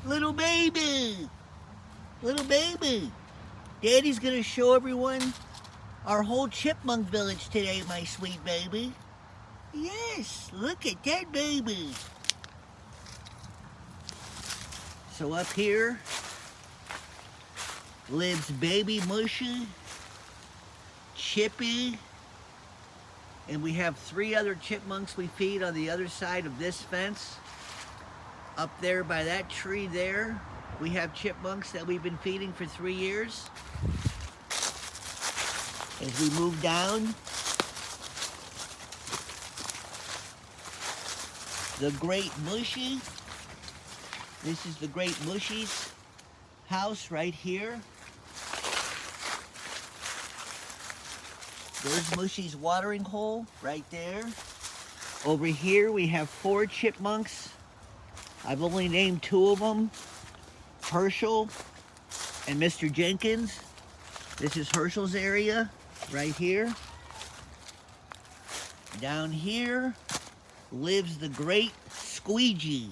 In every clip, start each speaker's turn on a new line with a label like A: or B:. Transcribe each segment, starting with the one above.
A: Little baby. Little baby. Daddy's gonna show everyone our whole chipmunk village today, my sweet baby. Yes, look at that baby. So up here lives baby Mushy, Chippy, and we have 3 other chipmunks we feed on the other side of this fence. Up there by that tree there, we have chipmunks that we've been feeding for 3 years. As we move down, the Great Mushy. This is the Great Mushy's house right here. There's Mushy's watering hole right there. Over here we have 4 chipmunks. I've only named 2 of them, Herschel and Mr. Jenkins. This is Herschel's area right here. Down here lives the Great Squeegee.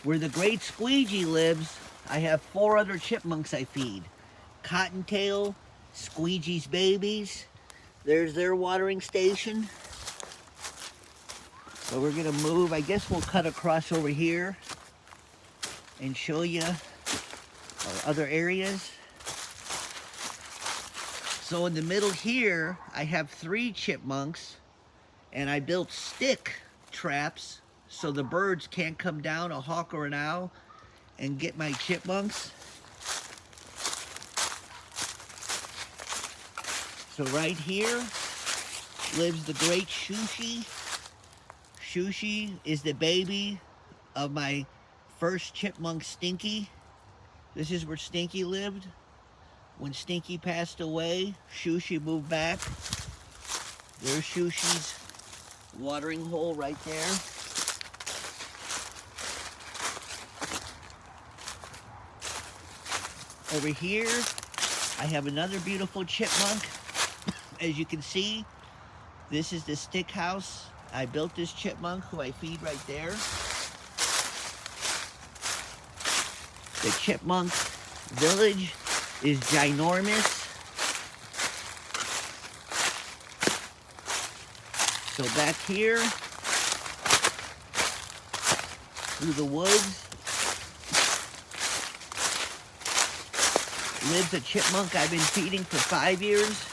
A: Where the Great Squeegee lives, I have 4 other chipmunks I feed. Cottontail, Squeegee's babies. There's their watering station. So we're gonna move, I guess we'll cut across over here and show you our other areas. So in the middle here, I have 3 chipmunks, and I built stick traps so the birds can't come down, a hawk or an owl, and get my chipmunks. So right here lives the Great Shushy. Shushy is the baby of my first chipmunk, Stinky. This is where Stinky lived. When Stinky passed away, Shushy moved back. There's Shushy's watering hole right there. Over here, I have another beautiful chipmunk. As you can see, this is the stick house. I built this chipmunk who I feed right there. The chipmunk village is ginormous. So back here, through the woods, lives a chipmunk I've been feeding for 5 years.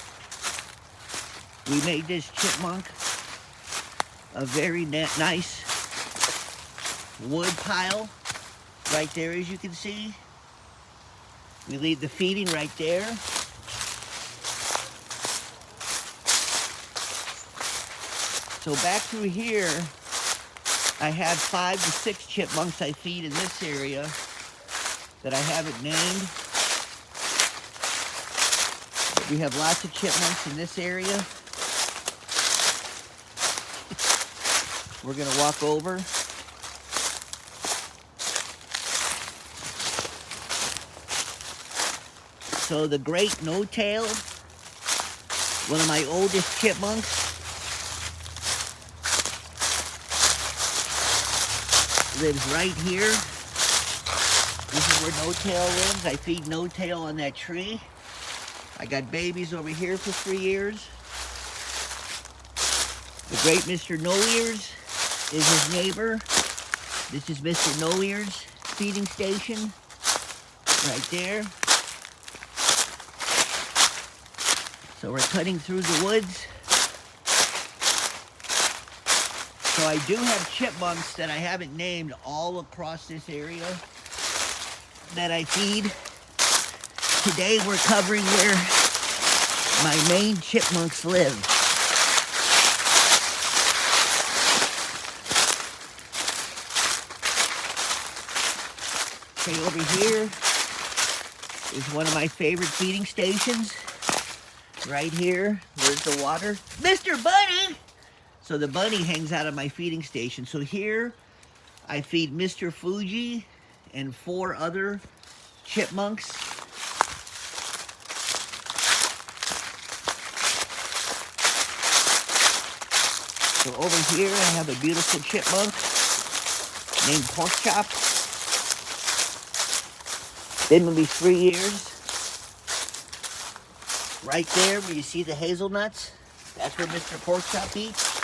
A: We made this chipmunk a very nice wood pile right there, as you can see. We leave the feeding right there. So back through here, I have 5 to 6 chipmunks I feed in this area that I haven't named. We have lots of chipmunks in this area. We're gonna walk over. So the Great No-Tail, one of my oldest chipmunks, lives right here. This is where No-Tail lives. I feed No-Tail on that tree. I got babies over here for 3 years. The Great Mr. No-Ears is his neighbor. This is Mr. No-Ears' feeding station right there. So we're cutting through the woods. So I do have chipmunks that I haven't named all across this area that I feed. Today we're covering where my main chipmunks live. Okay, over here is one of my favorite feeding stations. Right here, where's the water? Mr. Bunny! So the bunny hangs out of my feeding station. So here, I feed Mr. Fuji and 4 other chipmunks. So over here, I have a beautiful chipmunk named Pork Chop. Been with me 3 years. Right there where you see the hazelnuts, that's where Mr. Porkchop eats.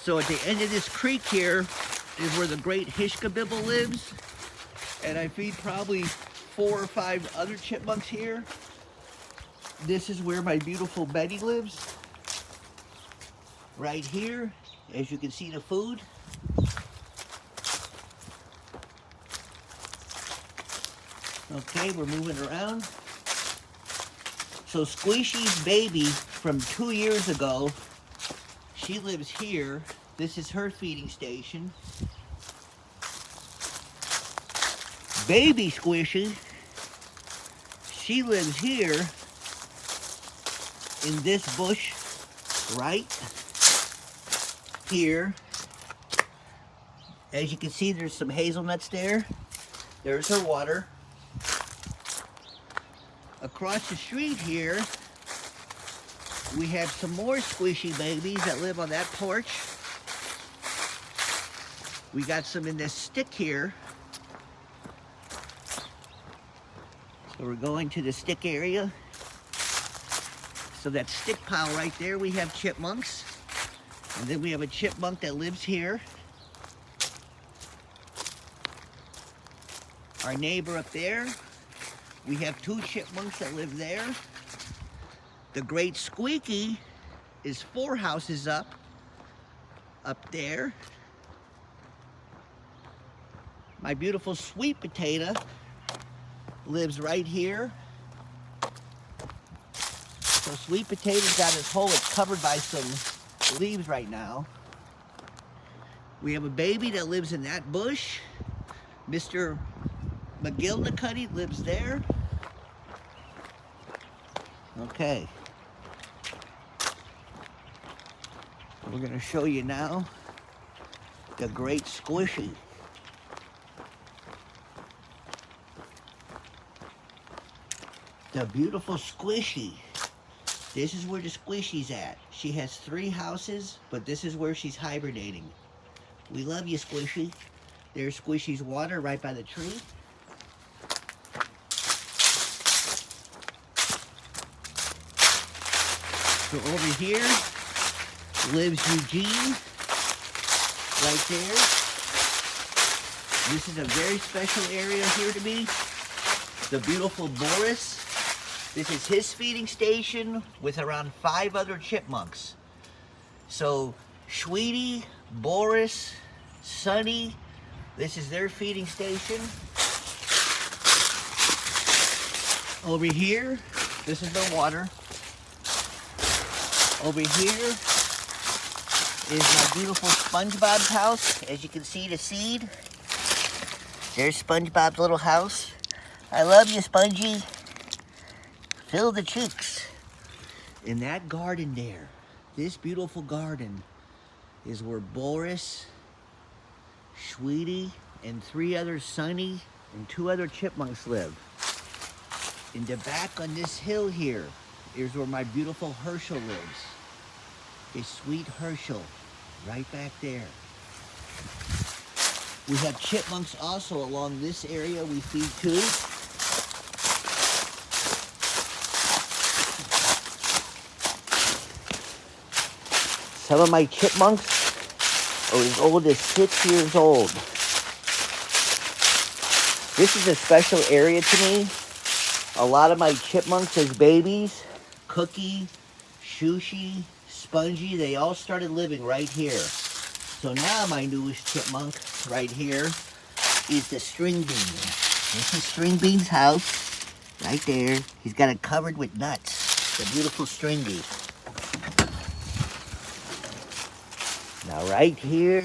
A: So at the end of this creek here is where the great Hishkabibble lives. And I feed probably 4 or 5 other chipmunks here. This is where my beautiful Betty lives. Right here, as you can see the food. Okay, we're moving around. So Squishy's baby from 2 years ago, she lives here. This is her feeding station. Baby Squishy, she lives here in this bush right here. As you can see, there's some hazelnuts there. There's her water. Across the street here, we have some more Squishy babies that live on that porch. We got some in this stick here. So we're going to the stick area. So that stick pile right there, we have chipmunks. And then we have a chipmunk that lives here. Our neighbor up there, we have 2 chipmunks that live there. The great Squeaky is 4 houses up there. My beautiful sweet potato lives right here. So sweet potato's got his hole, it's covered by some leaves right now. We have a baby that lives in that bush. Mr. McGillicuddy lives there. Okay. We're going to show you now the great Squishy. The beautiful Squishy. This is where the Squishy's at. She has 3 houses, but this is where she's hibernating. We love you, Squishy. There's Squishy's water right by the tree. So over here lives Eugene, right there. This is a very special area here to me. The beautiful Boris. This is his feeding station with around 5 other chipmunks. So Sweetie, Boris, Sunny, this is their feeding station. Over here, this is their water. Over here is my beautiful SpongeBob's house. As you can see, the seed. There's SpongeBob's little house. I love you, Spongy. Fill the chicks. In that garden there, this beautiful garden, is where Boris, Sweetie, and 3 other Sunny, and 2 other chipmunks live. In the back on this hill here, here's where my beautiful Herschel lives. A sweet Herschel, right back there. We have chipmunks also along this area we feed too. Some of my chipmunks are as old as 6 years old. This is a special area to me. A lot of my chipmunks as babies, Cookie, Shushy, Spongy, they all started living right here. So now my newest chipmunk right here is the String Bean. This is String Bean's house, right there. He's got it covered with nuts. The beautiful String Bean. Now right here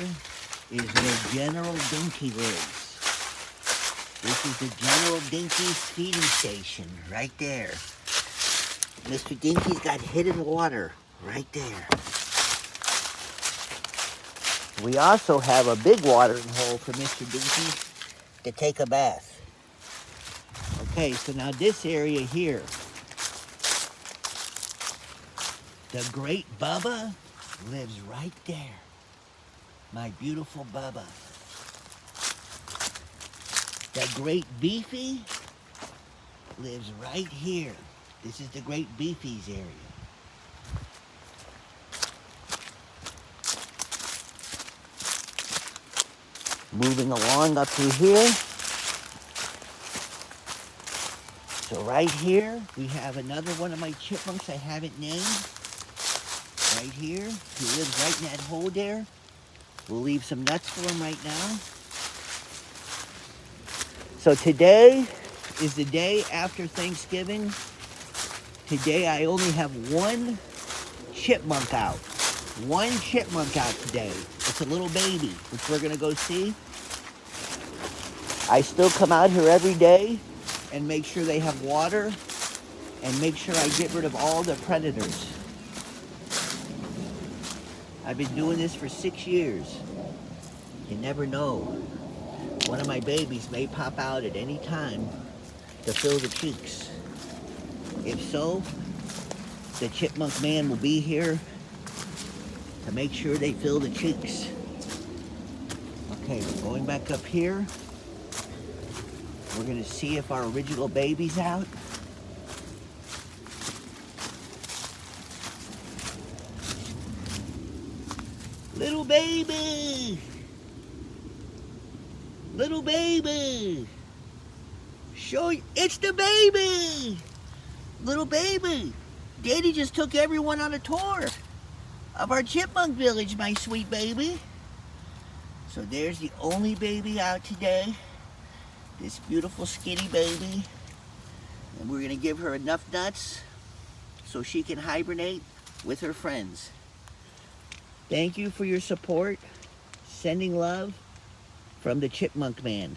A: is where General Dinky lives. This is the General Dinky's feeding station, right there. Mr. Dinky's got hidden water right there. We also have a big watering hole for Mr. Dinky to take a bath. Okay, so now this area here, the great Bubba lives right there. My beautiful Bubba. The great beefy lives right here. This is the great beefy's area. Moving along up through here. So right here, we have another one of my chipmunks I haven't named. Right here, he lives right in that hole there. We'll leave some nuts for him right now. So today is the day after Thanksgiving. Today I only have one chipmunk out. One chipmunk out today. It's a little baby, which we're gonna go see. I still come out here every day and make sure they have water and make sure I get rid of all the predators. I've been doing this for 6 years. You never know. One of my babies may pop out at any time to fill the cheeks. If so, the chipmunk man will be here to make sure they fill the cheeks. Okay, we're going back up here. We're gonna see if our original baby's out. Little baby! Little baby! Show you, it's the baby! Little baby! Daddy just took everyone on a tour of our chipmunk village, my sweet baby. So there's the only baby out today. This beautiful skinny baby. And we're gonna give her enough nuts so she can hibernate with her friends. Thank you for your support. Sending love from the Chipmunk Man.